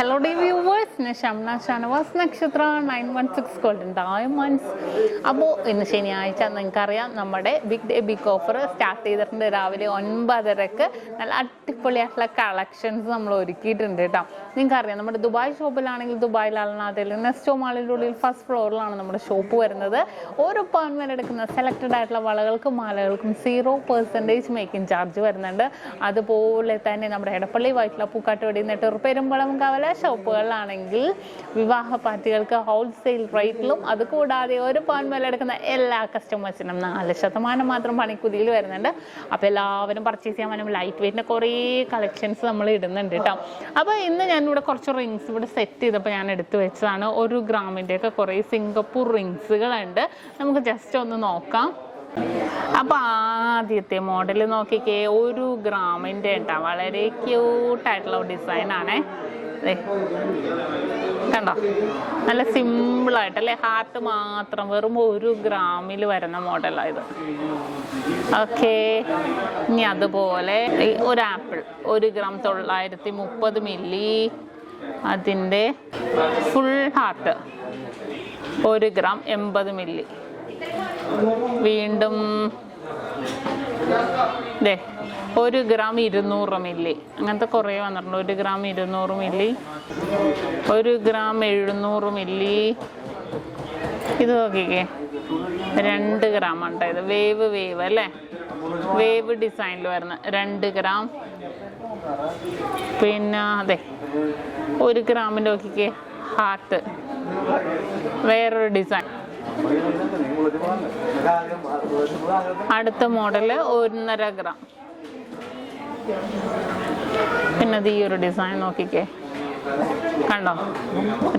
Hello dear viewers, SHAMNA Nakshathra 916 golden diamonds. അപ്പോൾ ഇന്ന് ശനിയാഴ്ച നിങ്ങൾക്കറിയാം നമ്മുടെ big day big offer start ചെയ്തിട്ടുണ്ട്. രാവിലെ 9:30 നല്ല അടിപൊളിയായിട്ടുള്ള കളക്ഷൻസ് നമ്മൾ ഒരുക്കിയിട്ടുണ്ട് കേട്ടോ. നിങ്ങൾക്കറിയാം നമ്മുടെ ദുബായ് ഷോപ്പിലാണെങ്കിൽ ദുബായിലാണ്, അതിൽ നെസ്റ്റോ മാളിൻ്റെ ഉള്ളിൽ ഫസ്റ്റ് ഫ്ലോറിലാണ് നമ്മുടെ ഷോപ്പ് വരുന്നത്. ഓരോ പവൻ വരെ എടുക്കുന്ന സെലക്റ്റഡ് ആയിട്ടുള്ള വളകൾക്കും മാലകൾക്കും 0% മേക്കിംഗ് ചാർജ് വരുന്നുണ്ട്. അതുപോലെ തന്നെ നമ്മുടെ എടപ്പള്ളി വൈറ്റില പൂക്കാട്ടുപടി നെട്ടൂർ പെരുമ്പളം കവലയ ഷോപ്പുകളിലാണെങ്കിൽ വിവാഹ പാർട്ടികൾക്ക് ഹോൾസെയിൽ റേറ്റിലും, അതുകൂടാതെ ഒരു പവൻ വില എടുക്കുന്ന എല്ലാ കസ്റ്റമേഴ്സിനും 4% മാത്രം പണിക്കൂലിയിൽ വരുന്നുണ്ട്. അപ്പോൾ എല്ലാവരും പർച്ചേസ് ചെയ്യാൻ വേണം. ലൈറ്റ് വെയിറ്റിൻ്റെ കുറേ കളക്ഷൻസ് നമ്മൾ ഇടുന്നുണ്ട് കേട്ടോ. അപ്പോൾ ഇന്ന് ഞാനിവിടെ കുറച്ച് റിങ്സ് ഇവിടെ സെറ്റ് ചെയ്തപ്പോൾ ഞാൻ എടുത്തു വെച്ചതാണ്. 1 ഗ്രാമിൻ്റെയൊക്കെ കുറേ സിംഗപ്പൂർ റിങ്സുകളുണ്ട്. നമുക്ക് ജസ്റ്റ് ഒന്ന് നോക്കാം. അപ്പോൾ ആദ്യത്തെ മോഡൽ നോക്കിക്കേ, 1 ഗ്രാമിൻ്റെ കേട്ടോ. വളരെ ക്യൂട്ടായിട്ടുള്ള ഡിസൈനാണേ. കണ്ടോ, നല്ല സിമ്പിളായിട്ടല്ലേ, ഹാർട്ട് മാത്രം, വെറും 1 ഗ്രാമിൽ വരുന്ന മോഡലാണ് ഇത്. ഓക്കെ, ഇനി അതുപോലെ ഒരു ആപ്പിൾ 1 ഗ്രാം 930 മില്ലി, അതിൻ്റെ ഫുൾ ഹാർട്ട് 1 ഗ്രാം 80 മില്ലി. വീണ്ടും 1 ഗ്രാം 200 മില്ലി, അങ്ങനത്തെ കുറേ വന്നിട്ടുണ്ട്. 1 ഗ്രാം 200 മില്ലി, 1 ഗ്രാം 700 മില്ലി. ഇത് നോക്കിക്കേ, 2 ഗ്രാം ഉണ്ട്. ഇത് വേവ് അല്ലേ, വേവ് ഡിസൈനിൽ വരുന്ന 2 ഗ്രാം. പിന്നെ 1 ഗ്രാമിൻ്റെ നോക്കിക്കേ, ഹാർട്ട്, വേറൊരു ഡിസൈൻ. അടുത്ത മോഡല് 1.5 ഗ്രാം. പിന്നെ ഈ ഒരു ഡിസൈൻ നോക്കിക്കേ, കണ്ടോ,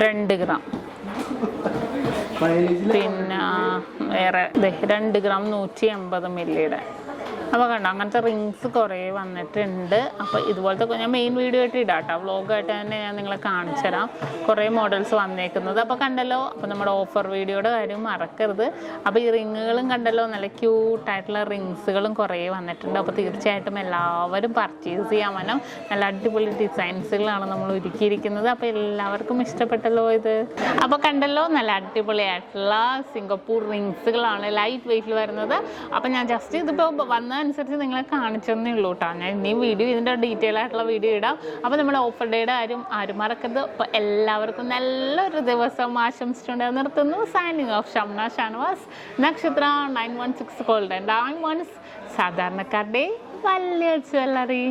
2 ഗ്രാം. പിന്നെ വേറെ 2 ഗ്രാം 180 മില്ലിയുടെ. അപ്പോൾ കണ്ടോ, അങ്ങനത്തെ റിങ്സ് കുറേ വന്നിട്ടുണ്ട്. അപ്പോൾ ഇതുപോലത്തെ ഞാൻ മെയിൻ വീഡിയോ ആയിട്ട് ഇടാം കേട്ടോ, വ്ളോഗായിട്ട് തന്നെ ഞാൻ നിങ്ങളെ കാണിച്ചു തരാം. കുറേ മോഡൽസ് വന്നേക്കുന്നത് അപ്പോൾ കണ്ടല്ലോ. അപ്പോൾ നമ്മുടെ ഓഫർ വീഡിയോയുടെ കാര്യം മറക്കരുത്. അപ്പോൾ ഈ റിങ്ങുകളും കണ്ടല്ലോ, നല്ല ക്യൂട്ടായിട്ടുള്ള റിങ്സുകളും കുറേ വന്നിട്ടുണ്ട്. അപ്പോൾ തീർച്ചയായിട്ടും എല്ലാവരും പർച്ചേസ് ചെയ്യാൻ വേണം. നല്ല അടിപൊളി ഡിസൈൻസുകളാണ് നമ്മൾ ഒരുക്കിയിരിക്കുന്നത്. അപ്പോൾ എല്ലാവർക്കും ഇഷ്ടപ്പെട്ടല്ലോ ഇത്. അപ്പോൾ കണ്ടല്ലോ, നല്ല അടിപൊളിയായിട്ടുള്ള സിംഗപ്പൂർ റിങ്സുകളാണ് ലൈറ്റ് വെയിറ്റിൽ വരുന്നത്. അപ്പോൾ ഞാൻ ജസ്റ്റ് ഇതിപ്പോൾ വന്നതനുസരിച്ച് നിങ്ങളെ കാണിച്ചെന്നേ ഉള്ളൂ കേട്ടോ. ഞാൻ ഇനിയും വീഡിയോ, ഇതിൻ്റെ ഡീറ്റെയിൽ ആയിട്ടുള്ള വീഡിയോ ഇടാം. അപ്പോൾ നമ്മുടെ ഓഫർ ഡേയുടെ ആരും മറക്കരുത്. അപ്പോൾ എല്ലാവർക്കും നല്ലൊരു ദിവസം ആശംസിച്ചുകൊണ്ട് നിർത്തുന്നു. സൈനിങ് ഓഫ് ഷംന ഷാനവാസ്, നക്ഷത്ര 916 ഗോൾഡൻ ഡയമണ്ട്സ്, സാധാരണക്കാരുടെ വലിയ ജ്വല്ലറി.